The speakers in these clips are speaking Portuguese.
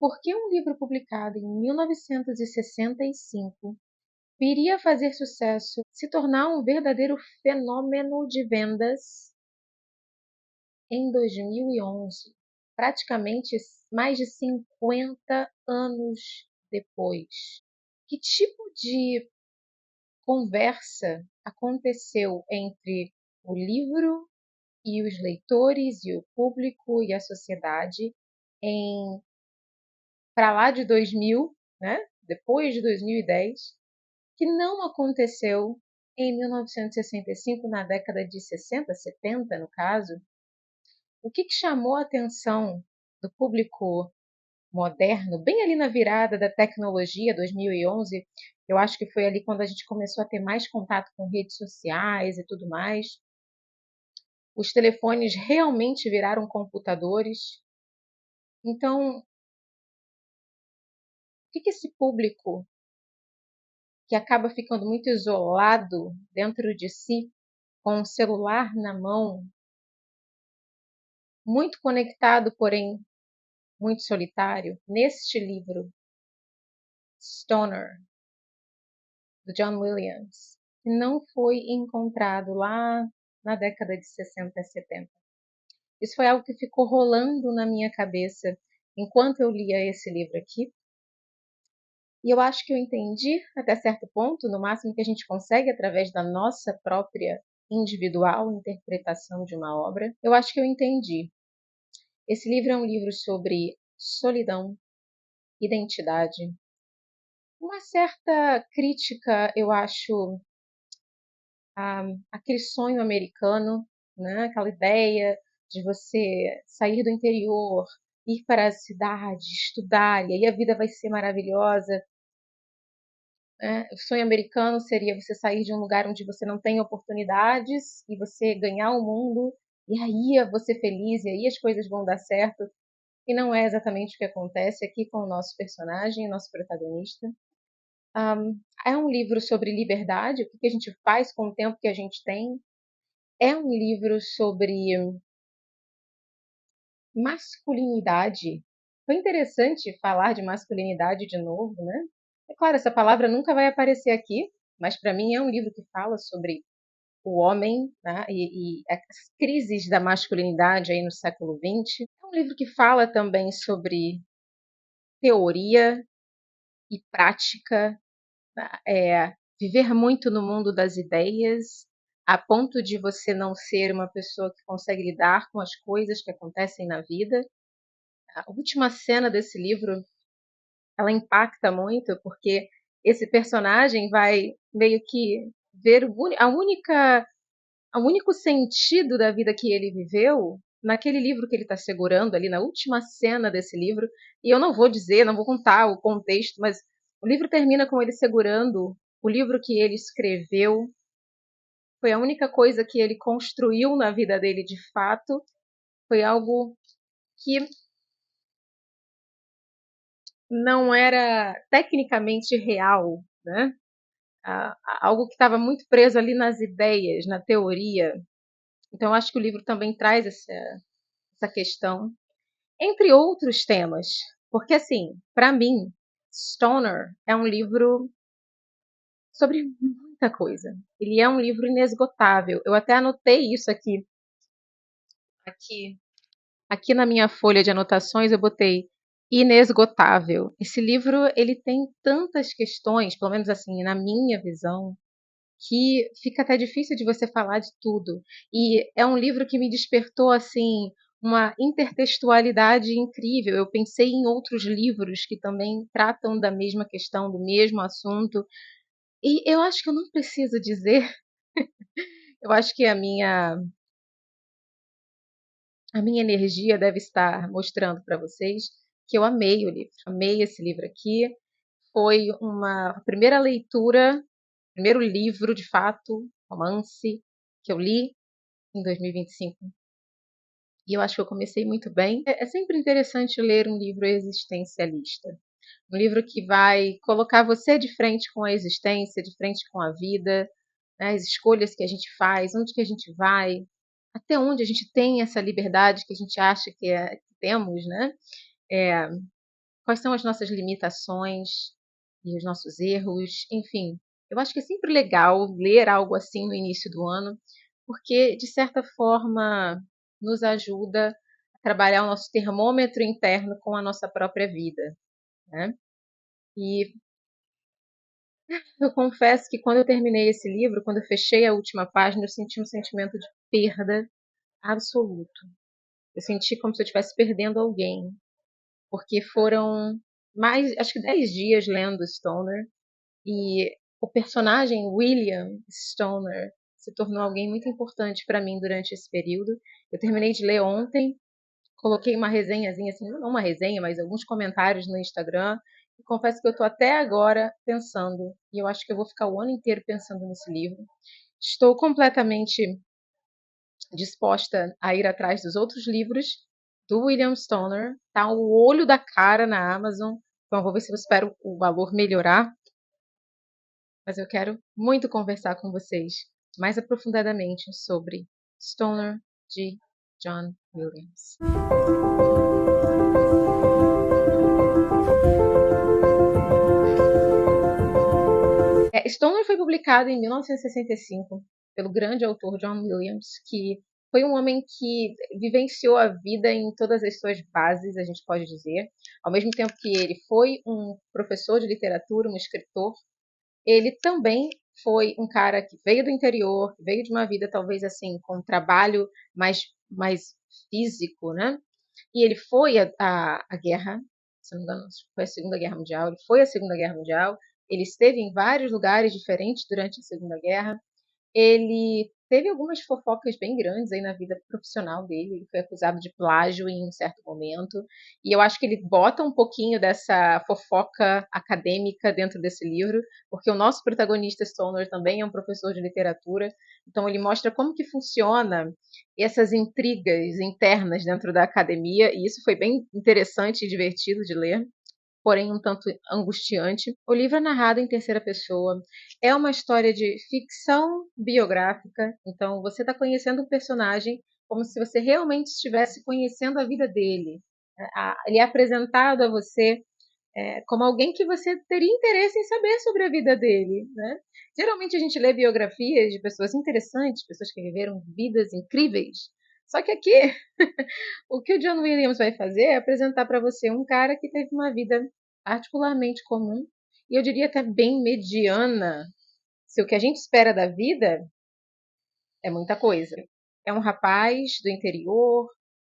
Por que um livro publicado em 1965 viria a fazer sucesso, se tornar um verdadeiro fenômeno de vendas em 2011, praticamente mais de 50 anos depois? Que tipo de conversa aconteceu entre o livro e os leitores e o público e a sociedade em para lá de 2000, né? Depois de 2010, que não aconteceu em 1965, na década de 60, 70, no caso? O que chamou a atenção do público moderno, bem ali na virada da tecnologia, 2011, eu acho que foi ali quando a gente começou a ter mais contato com redes sociais e tudo mais. Os telefones realmente viraram computadores. Então, o que esse público, que acaba ficando muito isolado dentro de si, com o celular na mão, muito conectado, porém muito solitário, neste livro, Stoner, do John Williams, que não foi encontrado lá na década de 60 e 70. Isso foi algo que ficou rolando na minha cabeça enquanto eu lia esse livro aqui. E eu acho que eu entendi até certo ponto, no máximo que a gente consegue através da nossa própria individual interpretação de uma obra. Eu acho que eu entendi. Esse livro é um livro sobre solidão, identidade, uma certa crítica, eu acho, aquele sonho americano, né? Aquela ideia de você sair do interior, ir para a cidade, estudar, e aí a vida vai ser maravilhosa. Né? O sonho americano seria você sair de um lugar onde você não tem oportunidades e você ganhar o mundo, e aí eu vou ser feliz, e aí as coisas vão dar certo. E não é exatamente o que acontece aqui com o nosso personagem, o nosso protagonista. É um livro sobre liberdade, o que a gente faz com o tempo que a gente tem. É um livro sobre masculinidade. Foi interessante falar de masculinidade de novo, né? É claro, essa palavra nunca vai aparecer aqui, mas para mim é um livro que fala sobre o homem, né? E as crises da masculinidade aí no século XX. É um livro que fala também sobre teoria e prática, viver muito no mundo das ideias, a ponto de você não ser uma pessoa que consegue lidar com as coisas que acontecem na vida. A última cena desse livro, ela impacta muito, porque esse personagem vai meio que ver o único sentido da vida que ele viveu naquele livro que ele está segurando ali, na última cena desse livro. E eu não vou dizer, não vou contar o contexto, mas o livro termina com ele segurando o livro que ele escreveu. Foi a única coisa que ele construiu na vida dele de fato. Foi algo que não era tecnicamente real, né? Algo que estava muito preso ali nas ideias, na teoria. Então, eu acho que o livro também traz essa questão, entre outros temas. Porque, assim, para mim, Stoner é um livro sobre muita coisa. Ele é um livro inesgotável. Eu até anotei isso aqui, aqui na minha folha de anotações, eu botei inesgotável. Esse livro, ele tem tantas questões, pelo menos assim, na minha visão, que fica até difícil de você falar de tudo. E é um livro que me despertou assim uma intertextualidade incrível. Eu pensei em outros livros que também tratam da mesma questão, do mesmo assunto. E eu acho que eu não preciso dizer, eu acho que a minha energia deve estar mostrando para vocês que eu amei o livro. Amei esse livro aqui. Foi uma primeira leitura, primeiro livro de fato, romance, que eu li em 2025. E eu acho que eu comecei muito bem. É sempre interessante ler um livro existencialista. Um livro que vai colocar você de frente com a existência, de frente com a vida, né, as escolhas que a gente faz, onde que a gente vai, até onde a gente tem essa liberdade que a gente acha que temos, né? quais são as nossas limitações e os nossos erros, enfim. Eu acho que é sempre legal ler algo assim no início do ano, porque, de certa forma, nos ajuda a trabalhar o nosso termômetro interno com a nossa própria vida, né? E eu confesso que quando eu terminei esse livro, quando eu fechei a última página, eu senti um sentimento de perda absoluto. Eu senti como se eu estivesse perdendo alguém, porque foram mais, acho que 10 dias lendo Stoner, e o personagem William Stoner se tornou alguém muito importante para mim durante esse período. Eu terminei de ler ontem, coloquei uma resenhazinha, assim, não uma resenha, mas alguns comentários no Instagram, e confesso que eu estou até agora pensando, e eu acho que eu vou ficar o ano inteiro pensando nesse livro. Estou completamente disposta a ir atrás dos outros livros do William Stoner. Tá o olho da cara na Amazon. Então vou ver se eu espero o valor melhorar. Mas eu quero muito conversar com vocês mais aprofundadamente sobre Stoner de John Williams. Stoner foi publicado em 1965 pelo grande autor John Williams, que foi um homem que vivenciou a vida em todas as suas bases, a gente pode dizer. Ao mesmo tempo que ele foi um professor de literatura, um escritor, ele também foi um cara que veio do interior, veio de uma vida talvez assim, com um trabalho mais físico, né? E ele foi à guerra, se não me engano, foi a Segunda Guerra Mundial, ele foi à Segunda Guerra Mundial, ele esteve em vários lugares diferentes durante a Segunda Guerra, ele teve algumas fofocas bem grandes aí na vida profissional dele. Ele foi acusado de plágio em um certo momento. E eu acho que ele bota um pouquinho dessa fofoca acadêmica dentro desse livro, porque o nosso protagonista Stoner também é um professor de literatura. Então ele mostra como que funciona essas intrigas internas dentro da academia. E isso foi bem interessante e divertido de ler, porém um tanto angustiante. O livro é narrado em terceira pessoa. É uma história de ficção biográfica, então você está conhecendo um personagem como se você realmente estivesse conhecendo a vida dele. Ele é apresentado a você como alguém que você teria interesse em saber sobre a vida dele, né? Geralmente a gente lê biografias de pessoas interessantes, pessoas que viveram vidas incríveis. Só que aqui, o que o John Williams vai fazer é apresentar para você um cara que teve uma vida particularmente comum, e eu diria até bem mediana. Se o que a gente espera da vida é muita coisa. É um rapaz do interior,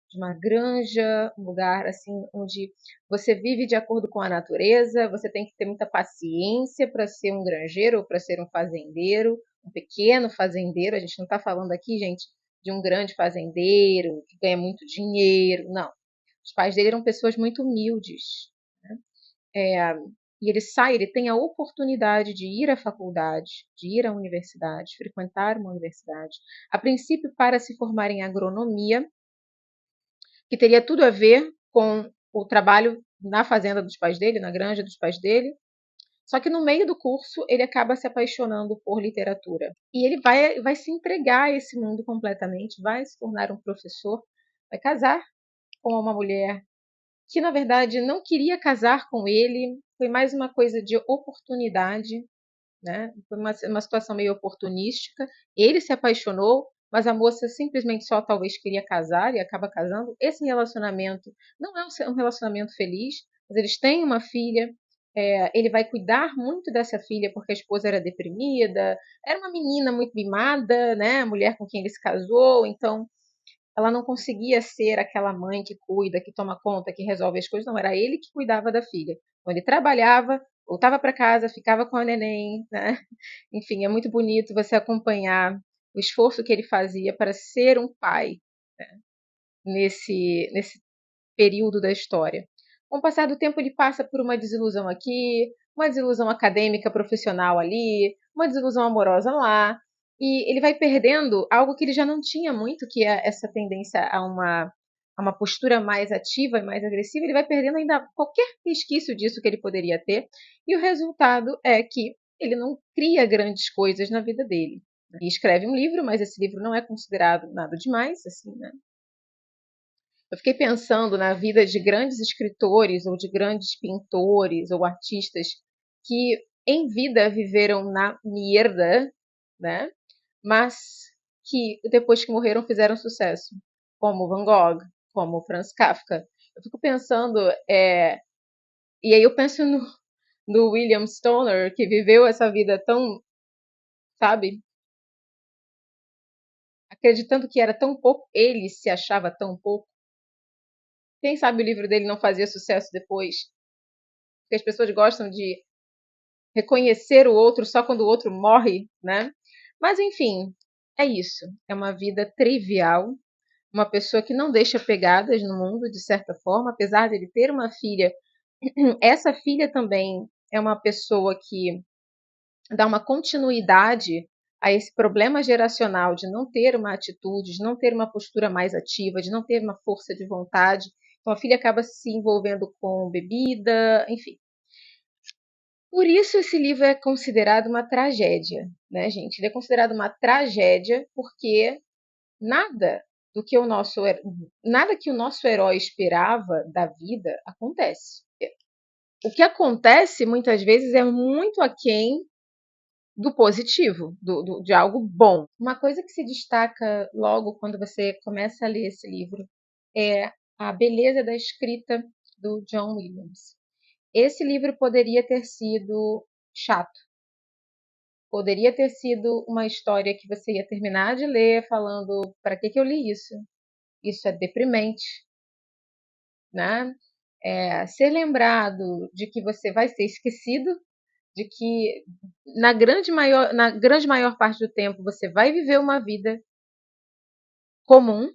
de uma granja, um lugar assim onde você vive de acordo com a natureza, você tem que ter muita paciência para ser um granjeiro ou para ser um fazendeiro, um pequeno fazendeiro. A gente não está falando aqui, gente, de um grande fazendeiro que ganha muito dinheiro, não. Os pais dele eram pessoas muito humildes, né? E ele sai, ele tem a oportunidade de ir à faculdade, de ir à universidade, frequentar uma universidade, a princípio para se formar em agronomia, que teria tudo a ver com o trabalho na fazenda dos pais dele, na granja dos pais dele. Só que no meio do curso ele acaba se apaixonando por literatura. E ele vai se entregar a esse mundo completamente, vai se tornar um professor, vai casar com uma mulher que na verdade não queria casar com ele, foi mais uma coisa de oportunidade, né? Foi uma situação meio oportunística. Ele se apaixonou, mas a moça simplesmente só talvez queria casar e acaba casando. Esse relacionamento não é um relacionamento feliz, mas eles têm uma filha. Ele vai cuidar muito dessa filha porque a esposa era deprimida, era uma menina muito mimada, né? A mulher com quem ele se casou, então ela não conseguia ser aquela mãe que cuida, que toma conta, que resolve as coisas, não, era ele que cuidava da filha. Então ele trabalhava, voltava para casa, ficava com a neném, né? Enfim, é muito bonito você acompanhar o esforço que ele fazia para ser um pai, né? nesse período da história. Com o passar do tempo, ele passa por uma desilusão aqui, uma desilusão acadêmica profissional ali, uma desilusão amorosa lá, e ele vai perdendo algo que ele já não tinha muito, que é essa tendência a uma postura mais ativa e mais agressiva. Ele vai perdendo ainda qualquer resquício disso que ele poderia ter, e o resultado é que ele não cria grandes coisas na vida dele. Ele escreve um livro, mas esse livro não é considerado nada demais, assim, né? Eu fiquei pensando na vida de grandes escritores ou de grandes pintores ou artistas que em vida viveram na merda, né? Mas que depois que morreram fizeram sucesso, como Van Gogh, como Franz Kafka. Eu fico pensando, e aí eu penso no William Stoner, que viveu essa vida tão, sabe, acreditando que era tão pouco, ele se achava tão pouco. Quem sabe o livro dele não fazia sucesso depois? Porque as pessoas gostam de reconhecer o outro só quando o outro morre, né? Mas enfim, é isso. É uma vida trivial, uma pessoa que não deixa pegadas no mundo, de certa forma, apesar de ele ter uma filha. Essa filha também é uma pessoa que dá uma continuidade a esse problema geracional de não ter uma atitude, de não ter uma postura mais ativa, de não ter uma força de vontade. Então a filha acaba se envolvendo com bebida, enfim. Por isso esse livro é considerado uma tragédia, né, gente? Ele é considerado uma tragédia porque nada do que nada que o nosso herói esperava da vida acontece. O que acontece muitas vezes é muito aquém do positivo, de algo bom. Uma coisa que se destaca logo quando você começa a ler esse livro é a beleza da escrita do John Williams. Esse livro poderia ter sido chato, poderia ter sido uma história que você ia terminar de ler falando: para que eu li isso? Isso é deprimente, né? Ser lembrado de que você vai ser esquecido, de que na grande maior parte do tempo você vai viver uma vida comum,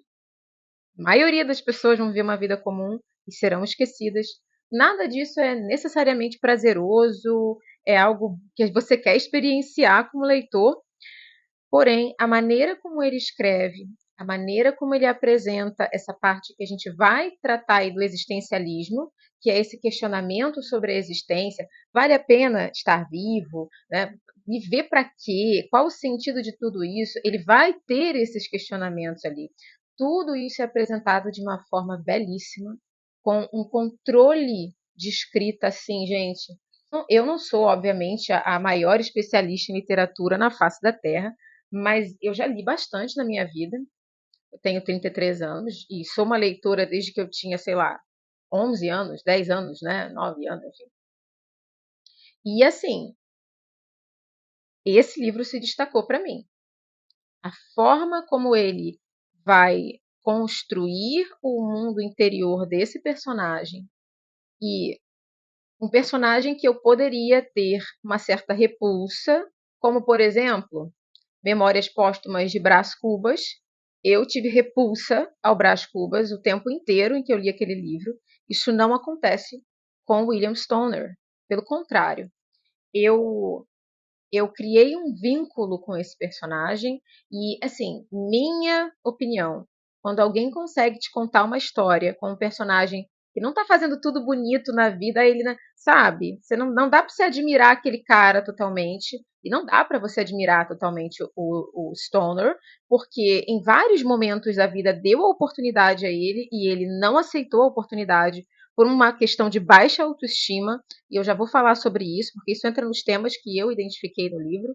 a maioria das pessoas vão viver uma vida comum e serão esquecidas. Nada disso é necessariamente prazeroso, é algo que você quer experienciar como leitor. Porém, a maneira como ele escreve, a maneira como ele apresenta essa parte que a gente vai tratar aí do existencialismo, que é esse questionamento sobre a existência, vale a pena estar vivo, né? Viver para quê? Qual o sentido de tudo isso? Ele vai ter esses questionamentos ali. Tudo isso é apresentado de uma forma belíssima, com um controle de escrita assim, gente. Eu não sou, obviamente, a maior especialista em literatura na face da Terra, mas eu já li bastante na minha vida. Eu tenho 33 anos e sou uma leitora desde que eu tinha, sei lá, 11 anos, 10 anos, né? 9 anos, enfim. E assim, esse livro se destacou para mim. A forma como ele vai construir o mundo interior desse personagem e um personagem que eu poderia ter uma certa repulsa, como por exemplo, Memórias Póstumas de Brás Cubas. Eu tive repulsa ao Brás Cubas o tempo inteiro em que eu li aquele livro. Isso não acontece com William Stoner. Pelo contrário, eu eu criei um vínculo com esse personagem e, assim, minha opinião, quando alguém consegue te contar uma história com um personagem que não tá fazendo tudo bonito na vida, ele, sabe? Você não dá para você admirar aquele cara totalmente e não dá para você admirar totalmente o Stoner, porque em vários momentos da vida deu a oportunidade a ele e ele não aceitou a oportunidade por uma questão de baixa autoestima, e eu já vou falar sobre isso, porque isso entra nos temas que eu identifiquei no livro.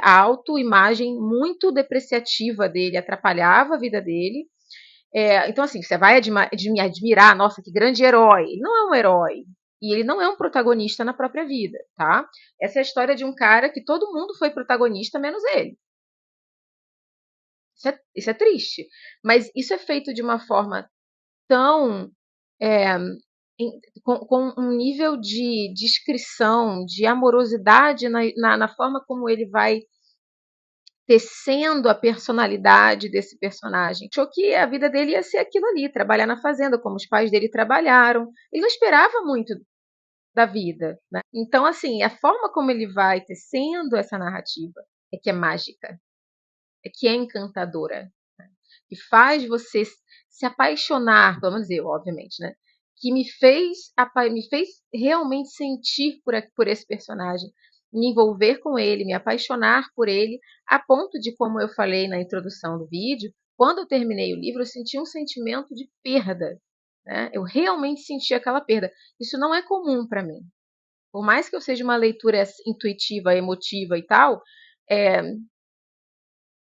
A autoimagem muito depreciativa dele atrapalhava a vida dele. Então, assim, você vai admirar, nossa, que grande herói. Ele não é um herói. E ele não é um protagonista na própria vida, tá? Essa é a história de um cara que todo mundo foi protagonista, menos ele. Isso é triste. Mas isso é feito de uma forma tão é, com um nível de descrição, de amorosidade na forma como ele vai tecendo a personalidade desse personagem. Achou que a vida dele ia ser aquilo ali, trabalhar na fazenda, como os pais dele trabalharam. Ele não esperava muito da vida, né? Então, assim, a forma como ele vai tecendo essa narrativa é que é mágica, é que é encantadora, né? Que faz você se apaixonar, pelo menos eu, obviamente, né? Que me fez realmente sentir por esse personagem, me envolver com ele, me apaixonar por ele, a ponto de, como eu falei na introdução do vídeo, quando eu terminei o livro, eu senti um sentimento de perda, né? Eu realmente senti aquela perda. Isso não é comum para mim. Por mais que eu seja uma leitura intuitiva, emotiva e tal, é,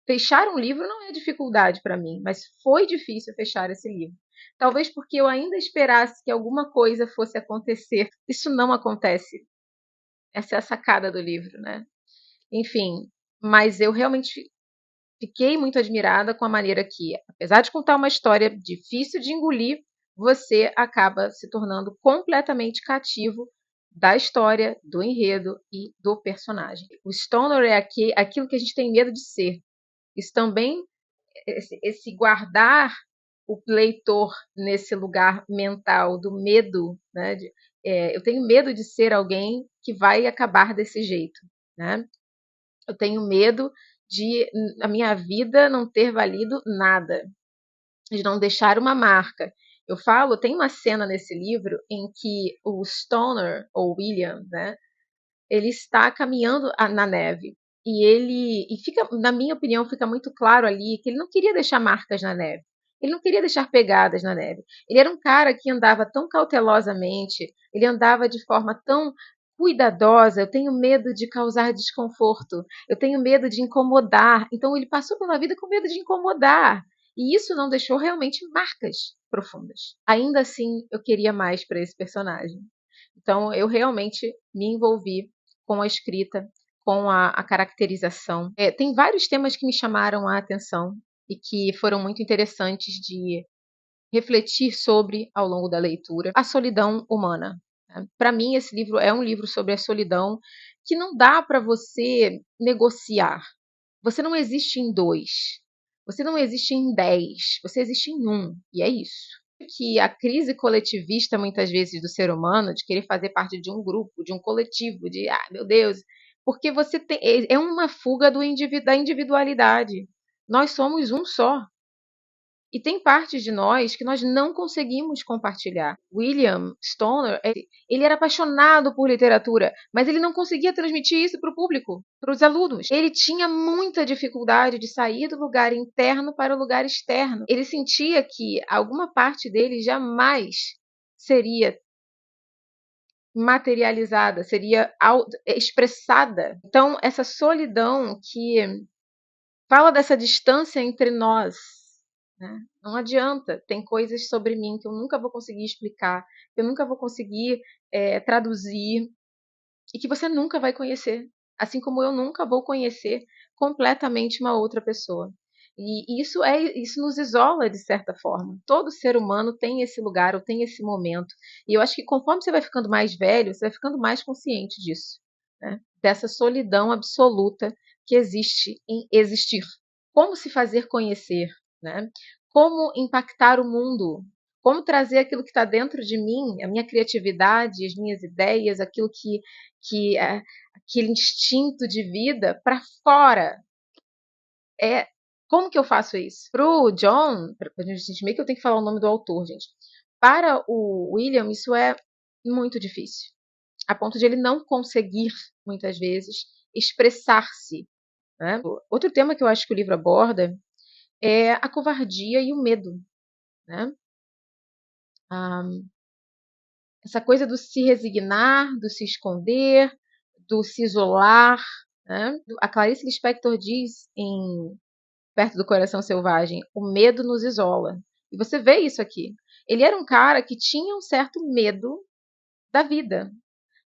fechar um livro não é dificuldade para mim, mas foi difícil fechar esse livro. Talvez porque eu ainda esperasse que alguma coisa fosse acontecer. Isso não acontece. Essa é a sacada do livro, né? Enfim, mas eu realmente fiquei muito admirada com a maneira que, apesar de contar uma história difícil de engolir, você acaba se tornando completamente cativo da história, do enredo e do personagem. O Stoner é aquilo que a gente tem medo de ser. Isso também, esse guardar o leitor nesse lugar mental do medo, né? Eu tenho medo de ser alguém que vai acabar desse jeito, né? Eu tenho medo de a minha vida não ter valido nada, de não deixar uma marca. Eu falo, tem uma cena nesse livro em que o Stoner, ou William, né, ele está caminhando na neve. E fica, na minha opinião, fica muito claro ali que ele não queria deixar marcas na neve. Ele não queria deixar pegadas na neve. Ele era um cara que andava tão cautelosamente, ele andava de forma tão cuidadosa. Eu tenho medo de causar desconforto, eu tenho medo de incomodar. Então ele passou pela vida com medo de incomodar. E isso não deixou realmente marcas profundas. Ainda assim, eu queria mais para esse personagem. Então, eu realmente me envolvi com a escrita, com a caracterização. Tem vários temas que me chamaram a atenção e que foram muito interessantes de refletir sobre ao longo da leitura. A solidão humana. Né? Para mim, esse livro é um livro sobre a solidão que não dá para você negociar. Você não existe em dois. Você não existe em 10. Você existe em um. E é isso. Que a crise coletivista, muitas vezes, do ser humano, de querer fazer parte de um grupo, de um coletivo, de, meu Deus, porque você tem, é uma fuga da individualidade. Nós somos um só. E tem partes de nós que nós não conseguimos compartilhar. William Stoner, ele era apaixonado por literatura, mas ele não conseguia transmitir isso para o público, para os alunos. Ele tinha muita dificuldade de sair do lugar interno para o lugar externo. Ele sentia que alguma parte dele jamais seria materializada, seria expressada. Então, essa solidão que fala dessa distância entre nós, né? Não adianta, tem coisas sobre mim que eu nunca vou conseguir explicar, que eu nunca vou conseguir traduzir e que você nunca vai conhecer, assim como eu nunca vou conhecer completamente uma outra pessoa. E isso nos isola de certa forma. Todo ser humano tem esse lugar, ou tem esse momento. E eu acho que conforme você vai ficando mais velho, você vai ficando mais consciente disso, né? Dessa solidão absoluta que existe em existir. Como se fazer conhecer, né? Como impactar o mundo, como trazer aquilo que está dentro de mim, a minha criatividade, as minhas ideias, aquilo que é aquele instinto de vida para fora. Como que eu faço isso? Para o John, gente, meio que eu tenho que falar o nome do autor, gente. Para o William, isso é muito difícil, a ponto de ele não conseguir, muitas vezes, expressar-se. Né? Outro tema que eu acho que o livro aborda é a covardia e o medo. Né? Essa coisa do se resignar, do se esconder, do se isolar. Né? A Clarice Lispector diz em Perto do Coração Selvagem, o medo nos isola. E você vê isso aqui. Ele era um cara que tinha um certo medo da vida,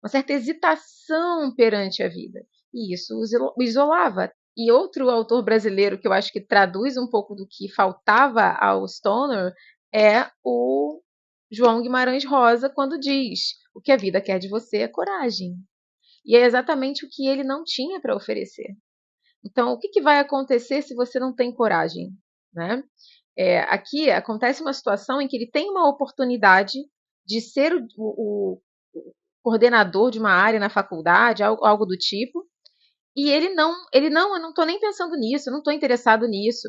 uma certa hesitação perante a vida. E isso o isolava. E outro autor brasileiro que eu acho que traduz um pouco do que faltava ao Stoner é o João Guimarães Rosa, quando diz: o que a vida quer de você é coragem. E é exatamente o que ele não tinha para oferecer. Então, o que vai acontecer se você não tem coragem? Né? Aqui acontece uma situação em que ele tem uma oportunidade de ser o coordenador de uma área na faculdade, algo do tipo, e eu não estou nem pensando nisso, eu não estou interessado nisso.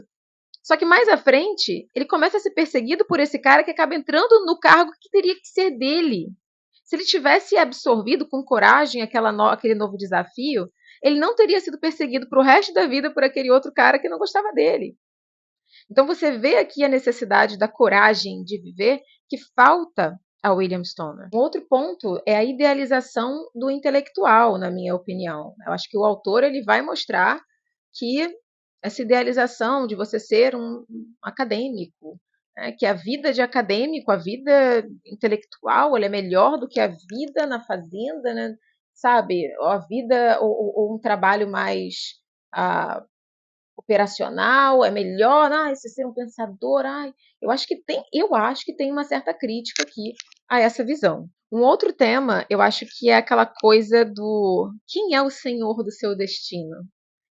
Só que mais à frente, ele começa a ser perseguido por esse cara que acaba entrando no cargo que teria que ser dele. Se ele tivesse absorvido com coragem aquele novo desafio, ele não teria sido perseguido para o resto da vida por aquele outro cara que não gostava dele. Então você vê aqui a necessidade da coragem de viver que falta a William Stoner. Um outro ponto é a idealização do intelectual, na minha opinião. Eu acho que o autor ele vai mostrar que essa idealização de você ser um acadêmico, né, que a vida de acadêmico, a vida intelectual, ela é melhor do que a vida na fazenda, né, sabe? Ou a vida ou um trabalho mais ah, operacional, é melhor, você ser um pensador, eu acho que tem uma certa crítica aqui a essa visão. Um outro tema, eu acho que é aquela coisa do quem é o senhor do seu destino?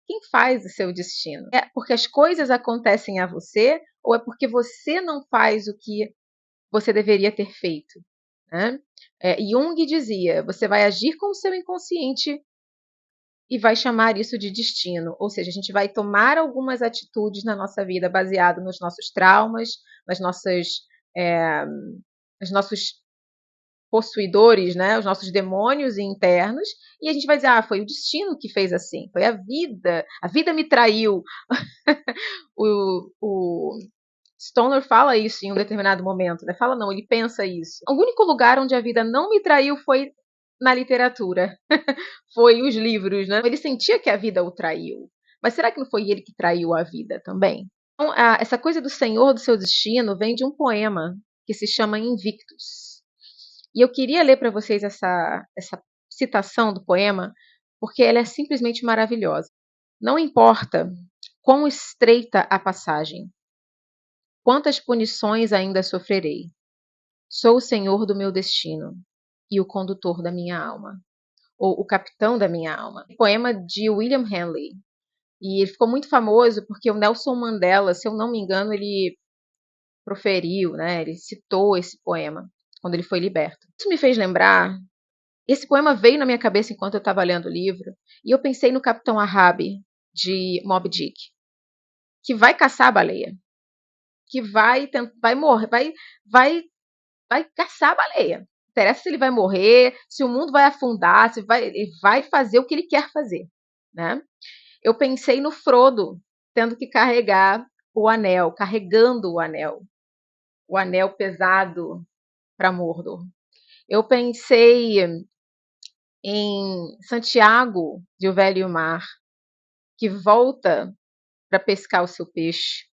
Quem faz o seu destino? É porque as coisas acontecem a você ou é porque você não faz o que você deveria ter feito? Né? Jung dizia: você vai agir com o seu inconsciente e vai chamar isso de destino. Ou seja, a gente vai tomar algumas atitudes na nossa vida baseado nos nossos traumas, nas nossas, é, nos nossos possuidores, né, os nossos demônios internos, e a gente vai dizer, foi o destino que fez assim, foi a vida me traiu. o Stoner fala isso em um determinado momento, né? Fala não, ele pensa isso. O único lugar onde a vida não me traiu foi na literatura, foi os livros, né? Ele sentia que a vida o traiu, mas será que não foi ele que traiu a vida também? Então, essa coisa do senhor do seu destino vem de um poema que se chama Invictus. E eu queria ler para vocês essa citação do poema, porque ela é simplesmente maravilhosa. Não importa quão estreita a passagem, quantas punições ainda sofrerei. Sou o senhor do meu destino e o condutor da minha alma, ou o capitão da minha alma. Poema de William Henley. E ele ficou muito famoso porque o Nelson Mandela, se eu não me engano, ele proferiu, né? Ele citou esse poema quando ele foi liberto. Isso me fez lembrar. Esse poema veio na minha cabeça enquanto eu estava lendo o livro e eu pensei no Capitão Ahab de Moby Dick, que vai caçar a baleia, que vai morrer, vai caçar a baleia. Não interessa se ele vai morrer, se o mundo vai afundar, ele vai fazer o que ele quer fazer, né? Eu pensei no Frodo tendo que carregar o anel, carregando o anel pesado para Mordor. Eu pensei em Santiago de O Velho Mar, que volta para pescar o seu peixe.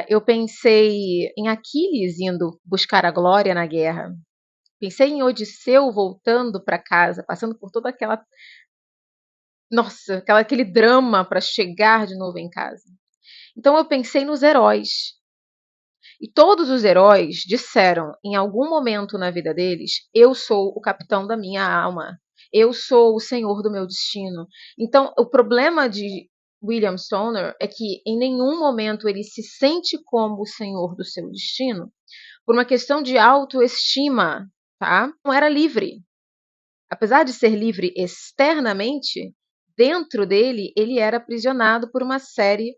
Eu pensei em Aquiles indo buscar a glória na guerra. Pensei em Odisseu voltando para casa, passando por toda aquele drama para chegar de novo em casa. Então eu pensei nos heróis. E todos os heróis disseram em algum momento na vida deles: eu sou o capitão da minha alma, eu sou o senhor do meu destino. Então, o problema de William Stoner é que em nenhum momento ele se sente como o senhor do seu destino por uma questão de autoestima, tá? Não era livre. Apesar de ser livre externamente, dentro dele ele era aprisionado por uma série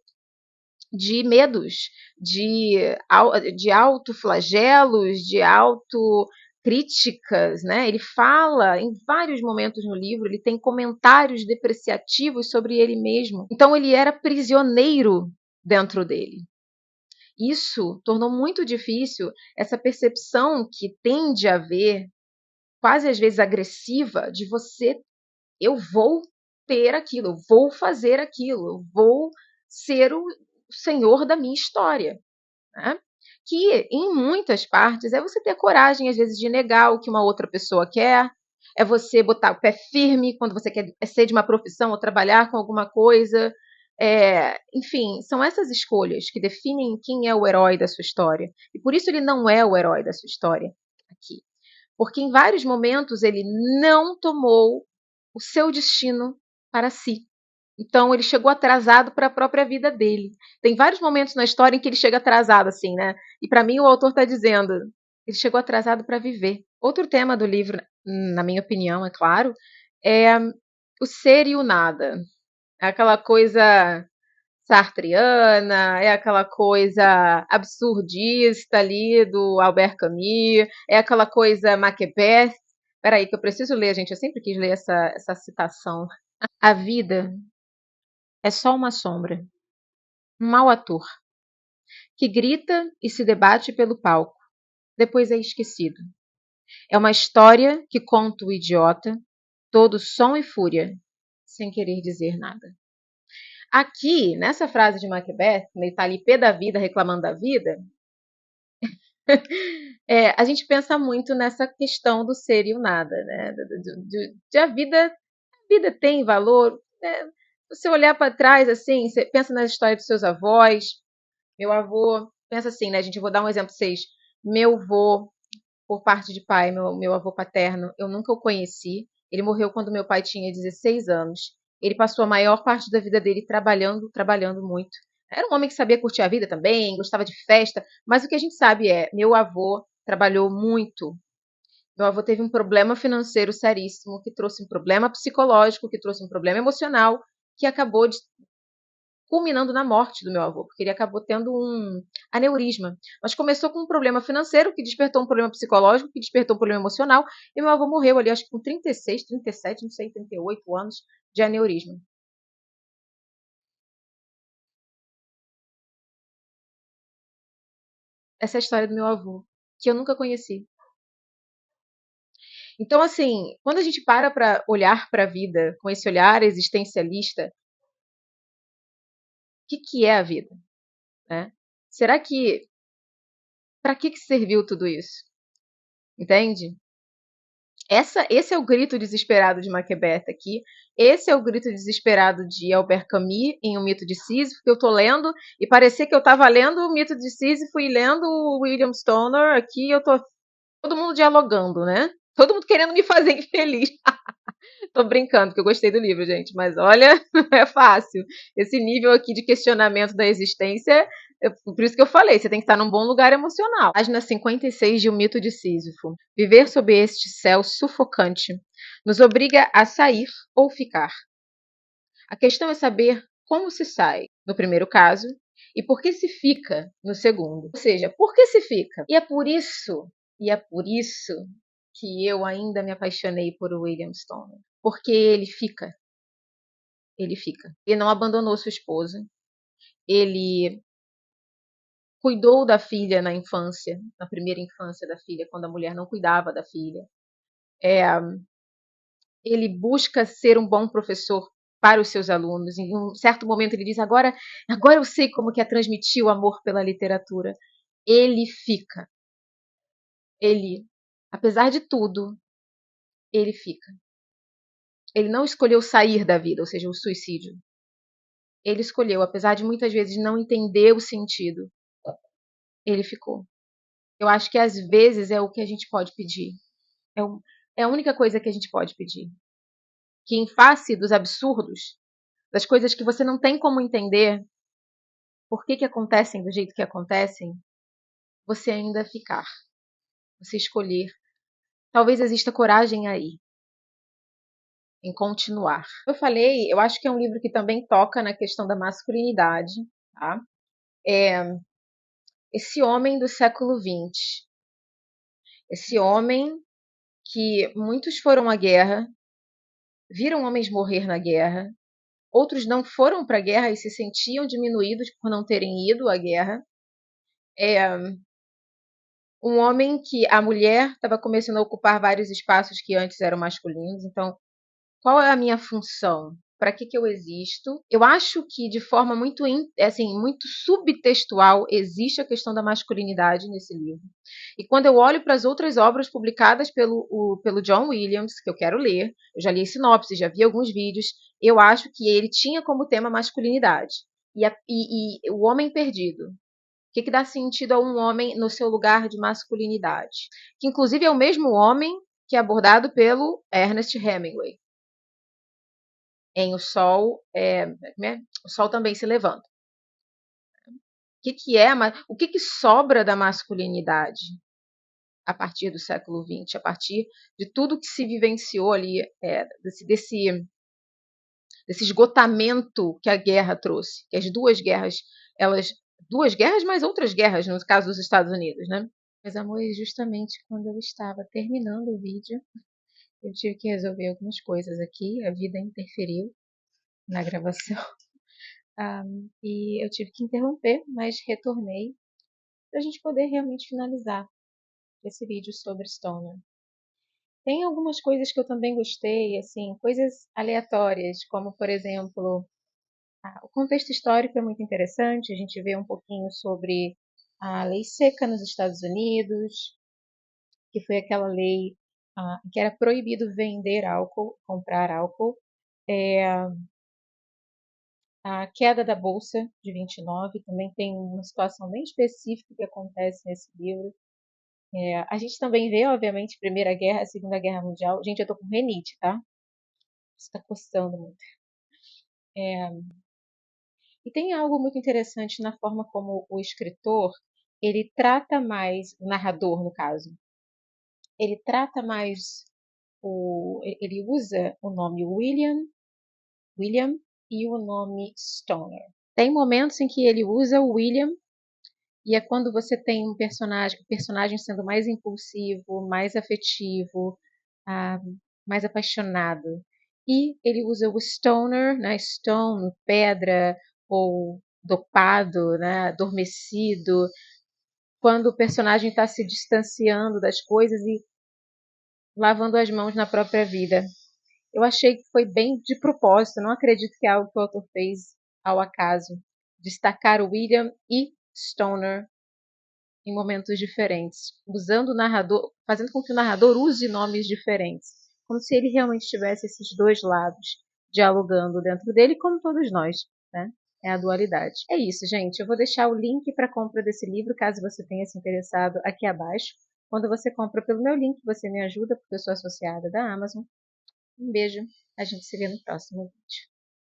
de medos, de autoflagelos, de autocríticas, né? Ele fala em vários momentos no livro, ele tem comentários depreciativos sobre ele mesmo. Então ele era prisioneiro dentro dele. Isso tornou muito difícil essa percepção que tende a haver, quase às vezes agressiva, de eu vou ter aquilo, eu vou fazer aquilo, eu vou ser o senhor da minha história. Né? Que em muitas partes é você ter coragem, às vezes, de negar o que uma outra pessoa quer, é você botar o pé firme quando você quer ser de uma profissão ou trabalhar com alguma coisa. Enfim, são essas escolhas que definem quem é o herói da sua história. E por isso ele não é o herói da sua história aqui. Porque em vários momentos ele não tomou o seu destino para si. Então ele chegou atrasado para a própria vida dele. Tem vários momentos na história em que ele chega atrasado, assim, né? E para mim o autor está dizendo, ele chegou atrasado para viver. Outro tema do livro, na minha opinião, é claro, é o ser e o nada. É aquela coisa sartreana, é aquela coisa absurdista ali do Albert Camus, é aquela coisa Macbeth. Peraí, que eu preciso ler, gente. Eu sempre quis ler essa citação. A vida é só uma sombra, um mau ator. que grita e se debate pelo palco, depois é esquecido. É uma história que conta o idiota, todo som e fúria, sem querer dizer nada. Aqui, nessa frase de Macbeth, quando ele está ali pé da vida, reclamando da vida, a gente pensa muito nessa questão do ser e o nada, né? De a vida tem valor. Né? Se você olhar para trás, assim, você pensa na história dos seus avós. Meu avô, pensa assim, né, gente? Eu vou dar um exemplo para vocês. Meu avô, por parte de pai, meu avô paterno, eu nunca o conheci. Ele morreu quando meu pai tinha 16 anos. Ele passou a maior parte da vida dele trabalhando muito. Era um homem que sabia curtir a vida também, gostava de festa, mas o que a gente sabe é, meu avô trabalhou muito. Meu avô teve um problema financeiro seríssimo, que trouxe um problema psicológico, que trouxe um problema emocional, que acabou culminando na morte do meu avô, porque ele acabou tendo um aneurisma. Mas começou com um problema financeiro, que despertou um problema psicológico, que despertou um problema emocional, e meu avô morreu ali, acho que com 36, 37, não sei, 38 anos de aneurisma. Essa é a história do meu avô, que eu nunca conheci. Então, assim, quando a gente para olhar para a vida com esse olhar existencialista, o que é a vida? Né? Será que para que serviu tudo isso? Entende? Esse é o grito desesperado de Macbeth aqui. Esse é o grito desesperado de Albert Camus em O Mito de Sísifo, que eu estou lendo, e parecia que eu estava lendo O Mito de Sísifo e lendo o William Stoner aqui, eu tô todo mundo dialogando, né? Todo mundo querendo me fazer infeliz. Tô brincando, porque eu gostei do livro, gente, mas olha, não é fácil. Esse nível aqui de questionamento da existência, por isso que eu falei, você tem que estar num bom lugar emocional. Página 56 de O Mito de Sísifo. Viver sob este céu sufocante nos obriga a sair ou ficar. A questão é saber como se sai, no primeiro caso, e por que se fica no segundo. Ou seja, por que se fica? E é por isso que eu ainda me apaixonei por William Stone. Porque ele fica. Ele não abandonou sua esposa, ele cuidou da filha na infância, na primeira infância da filha, quando a mulher não cuidava da filha. É, ele busca ser um bom professor para os seus alunos. Em um certo momento ele diz: agora eu sei como que é transmitir o amor pela literatura. Ele fica. Ele, apesar de tudo, ele fica. Ele não escolheu sair da vida, ou seja, o suicídio. Ele escolheu, apesar de muitas vezes não entender o sentido, ele ficou. Eu acho que às vezes é o que a gente pode pedir. É, é a única coisa que a gente pode pedir. Que em face dos absurdos, das coisas que você não tem como entender, por que acontecem do jeito que acontecem, você ainda ficar. Você escolher. Talvez exista coragem aí, em continuar. Eu falei, eu acho que é um livro que também toca na questão da masculinidade, tá? É, esse homem do século XX, esse homem que muitos foram à guerra, viram homens morrer na guerra, outros não foram para a guerra e se sentiam diminuídos por não terem ido à guerra. É um homem que a mulher estava começando a ocupar vários espaços que antes eram masculinos. Então, qual é a minha função? Para que eu existo? Eu acho que de forma muito, assim, muito subtextual existe a questão da masculinidade nesse livro. E quando eu olho para as outras obras publicadas pelo John Williams, que eu quero ler, eu já li sinopse, já vi alguns vídeos, eu acho que ele tinha como tema masculinidade. E o homem perdido. O que dá sentido a um homem no seu lugar de masculinidade? Que inclusive é o mesmo homem que é abordado pelo Ernest Hemingway em O Sol Também Se Levanta. O que sobra da masculinidade a partir do século XX, a partir de tudo que se vivenciou ali, desse esgotamento que a guerra trouxe, que as duas guerras, duas guerras mais outras guerras, no caso dos Estados Unidos, né? Meus amores, justamente quando eu estava terminando o vídeo, eu tive que resolver algumas coisas aqui, a vida interferiu na gravação. e eu tive que interromper, mas retornei para a gente poder realmente finalizar esse vídeo sobre Stoner. Tem algumas coisas que eu também gostei, assim, coisas aleatórias, como por exemplo, o contexto histórico é muito interessante, a gente vê um pouquinho sobre a lei seca nos Estados Unidos, que foi aquela lei que era proibido vender álcool, comprar álcool, a queda da Bolsa de 29 também tem uma situação bem específica que acontece nesse livro. A gente também vê, obviamente, Primeira Guerra, Segunda Guerra Mundial. Gente, eu tô com renite, tá? Está coçando muito. E tem algo muito interessante na forma como o escritor, ele trata mais, o narrador no caso, ele trata mais, ele usa o nome William e o nome Stoner. Tem momentos em que ele usa o William, e é quando você tem um personagem, o personagem sendo mais impulsivo, mais afetivo, ah, mais apaixonado. E ele usa o stoner, né, stone, pedra, ou dopado, né, adormecido, quando o personagem está se distanciando das coisas e lavando as mãos na própria vida. Eu achei que foi bem de propósito, não acredito que é algo que o autor fez ao acaso. Destacar o William e Stoner em momentos diferentes, usando o narrador, fazendo com que o narrador use nomes diferentes, como se ele realmente tivesse esses dois lados dialogando dentro dele, como todos nós, né? É a dualidade. É isso, gente. Eu vou deixar o link para compra desse livro, caso você tenha se interessado, aqui abaixo. Quando você compra pelo meu link, você me ajuda, porque eu sou associada da Amazon. Um beijo. A gente se vê no próximo vídeo.